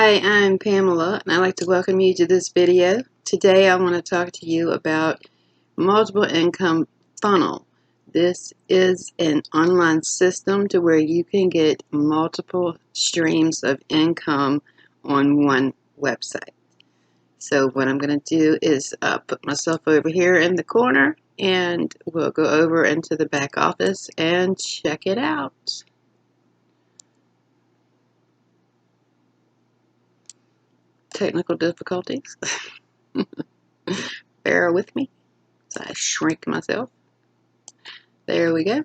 Hi, I'm Pamela, and I'd like to welcome you to this video. Today I want to talk to you about multiple income funnel. This is an online system to where you can get multiple streams of income on one website. So what I'm going to do is put myself over here in the corner, and we'll go over into the back office and check it out. Technical difficulties. Bear with me as I shrink myself. There we go.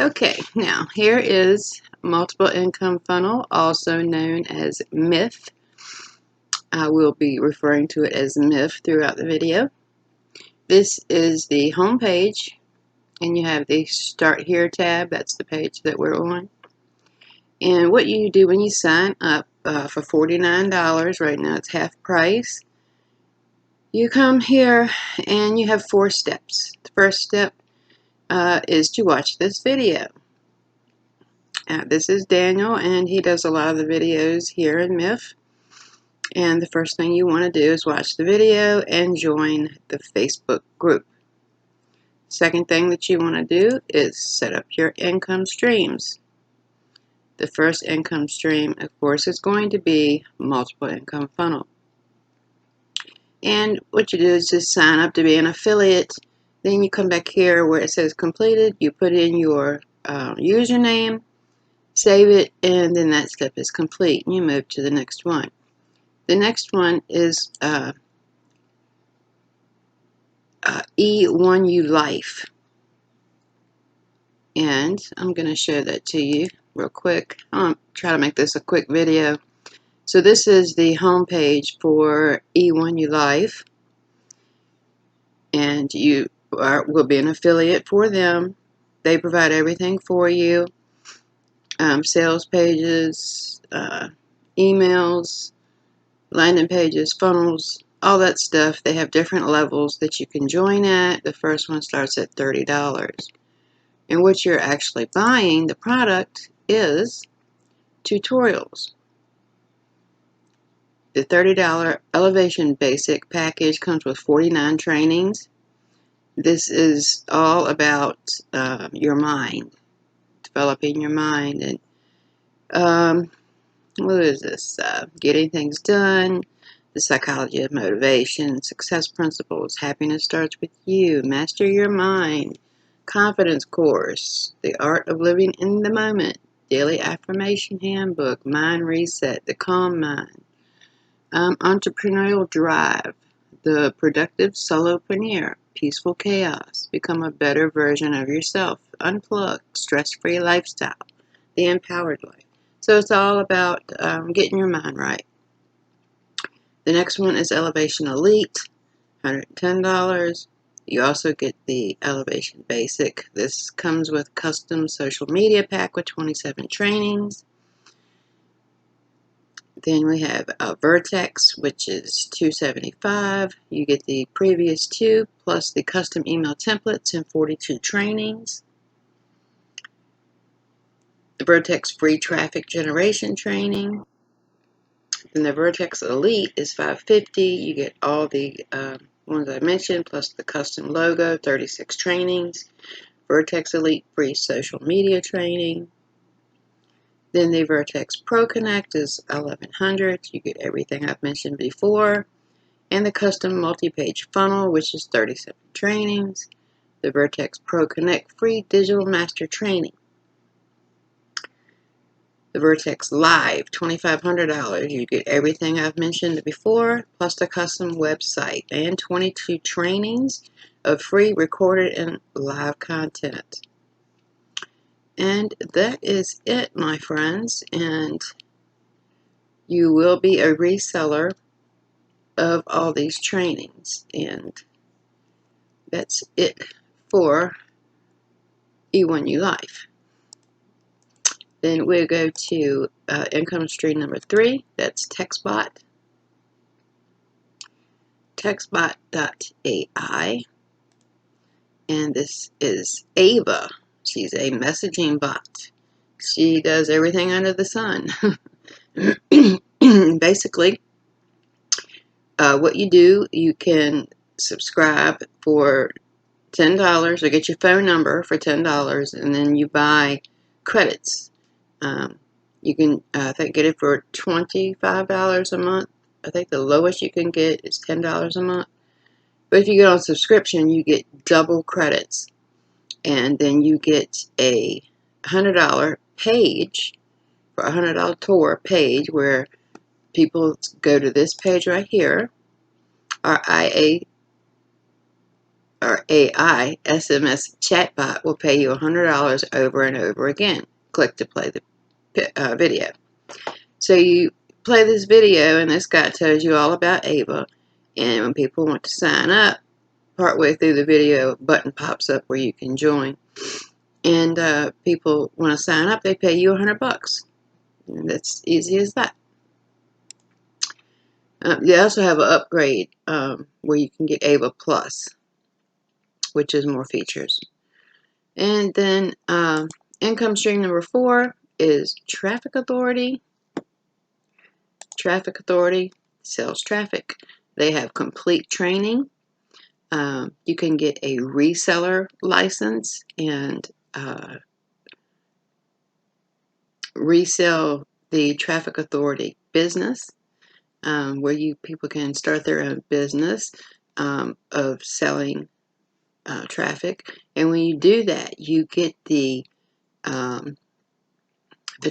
Okay, now here is multiple income funnel, also known as MIF. I will be referring to it as MIF throughout the video. This is the home page, and you have the Start Here tab. That's the page that we're on. And what you do when you sign up for $49, right now it's half price, you come here and you have 4 steps. The first step is to watch this video. This is Daniel, and he does a lot of the videos here in MIF. And the first thing you want to do is watch the video and join the Facebook group. Second thing that you want to do is set up your income streams. The first income stream, of course, is going to be multiple income funnel. And what you do is just sign up to be an affiliate. Then you come back here where it says completed. You put in your username, save it, and then that step is complete. You move to the next one. The next one is E1U Life. And I'm going to show that to you real quick. I'll try to make this a quick video. So this is the home page for E1U Life. And you will be an affiliate for them. They provide everything for you. Sales pages, emails, landing pages, funnels, all that stuff. They have different levels that you can join at. The first one starts at $30. And what you're actually buying, the product, is tutorials. The $30 Elevation Basic package comes with 49 trainings. This is all about your mind, developing your mind, and what is this? Getting things done, the psychology of motivation, success principles, happiness starts with you, master your mind, confidence course, the art of living in the moment, daily affirmation handbook, mind reset, the calm mind, entrepreneurial drive, the productive solopreneur, peaceful chaos, become a better version of yourself, unplug, stress-free lifestyle, the empowered life. So it's all about getting your mind right. The next one is Elevation Elite, $110. You also get the Elevation Basic. This comes with custom social media pack with 27 trainings. Then we have Vertex, which is $275. You get the previous 2 plus the custom email templates and 42 trainings. The Vertex free traffic generation training. Then the Vertex Elite is $550. You get all the ones I mentioned, plus the custom logo, 36 trainings. Vertex Elite free social media training. Then the Vertex Pro Connect is $1,100. You get everything I've mentioned before. And the custom multi-page funnel, which is 37 trainings. The Vertex Pro Connect free digital master training. The Vertex Live, $2,500. You get everything I've mentioned before, plus the custom website and 22 trainings of free recorded and live content. And that is it, my friends. And you will be a reseller of all these trainings. And that's it for E1U Life. Then we'll go to income stream number 3. That's TextBot. TextBot.ai. And this is Ava. She's a messaging bot. She does everything under the sun. basically, what you do, you can subscribe for $10 or get your phone number for $10, and then you buy credits. You can, I think, get it for $25 a month. I think the lowest you can get is $10 a month. But if you get on subscription, you get double credits. And then you get a $100 page for a $100 tour page where people go to this page right here. Our AI SMS chatbot will pay you $100 over and over again. Click to play the video. So you play this video, and this guy tells you all about Ava. And when people want to sign up, partway through the video, a button pops up where you can join. And people want to sign up, they pay you $100. And that's easy as that. They also have an upgrade where you can get Ava Plus, which is more features. And then income stream number 4 is Traffic Authority. Traffic Authority sells traffic. They have complete training. You can get a reseller license and resell the Traffic Authority business, where people can start their own business of selling traffic. And when you do that, you get the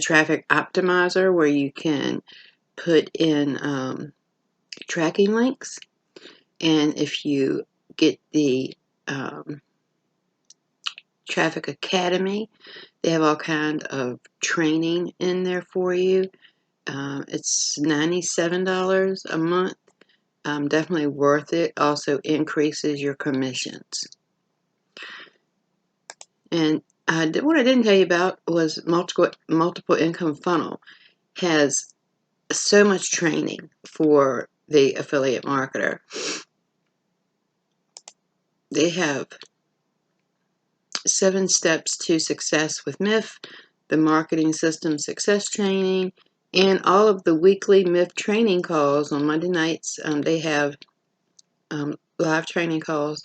traffic optimizer, where you can put in tracking links. And if you get the Traffic Academy, they have all kind of training in there for you. It's $97 a month. Definitely worth it. Also increases your commissions. And what I didn't tell you about was multiple income funnel has so much training for the affiliate marketer. They have 7 steps to success with MIF, the marketing system success training, and all of the weekly MIF training calls on Monday nights. They have live training calls,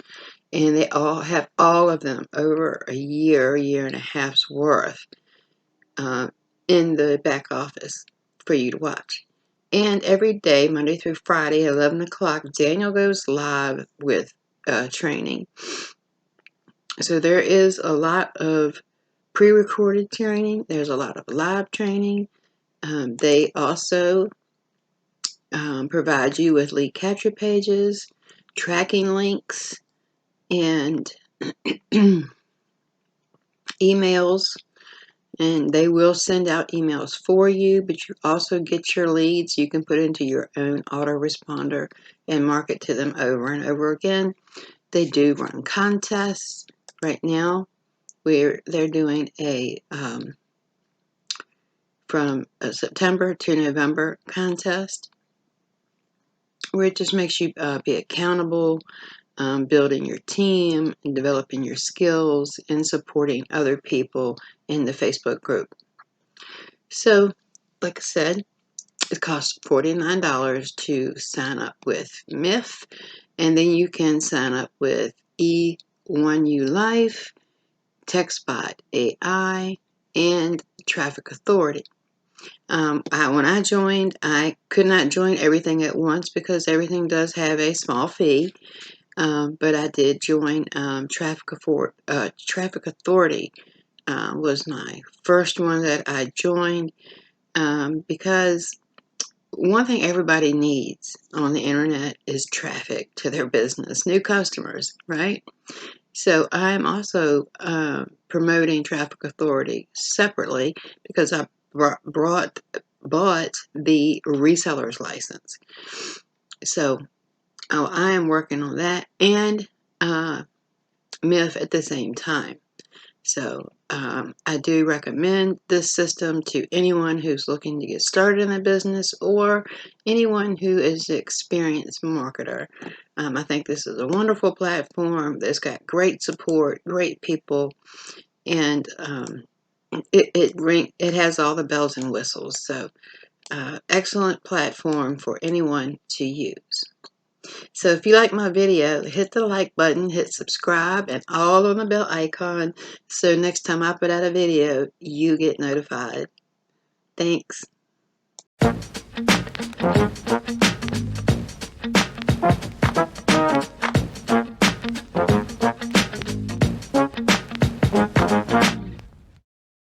and they all have all of them over a year and a half's worth in the back office for you to watch. And every day, Monday through Friday, 11 o'clock, Daniel goes live with training. So there is a lot of pre-recorded training. There's a lot of live training. They also provide you with lead capture pages, tracking links, and emails. And they will send out emails for you, but you also get your leads. You can put into your own autoresponder and market to them over and over again. They do run contests right now, where they're doing a from a September to November contest, where it just makes you be accountable, building your team, and developing your skills, and supporting other people in the Facebook group. So, like I said, it costs $49 to sign up with MIF, and then you can sign up with E1U Life, TextBot AI, and Traffic Authority. When I joined, I could not join everything at once because everything does have a small fee. But I did join Traffic Authority. Was my first one that I joined because one thing everybody needs on the internet is traffic to their business, new customers, right? So I'm also promoting Traffic Authority separately because I bought the reseller's license. So I am working on that and MIF at the same time. So I do recommend this system to anyone who's looking to get started in the business or anyone who is an experienced marketer. I think this is a wonderful platform that's got great support, great people, and it has all the bells and whistles. So excellent platform for anyone to use. So if you like my video, hit the like button, hit subscribe, and all on the bell icon so next time I put out a video, you get notified. Thanks.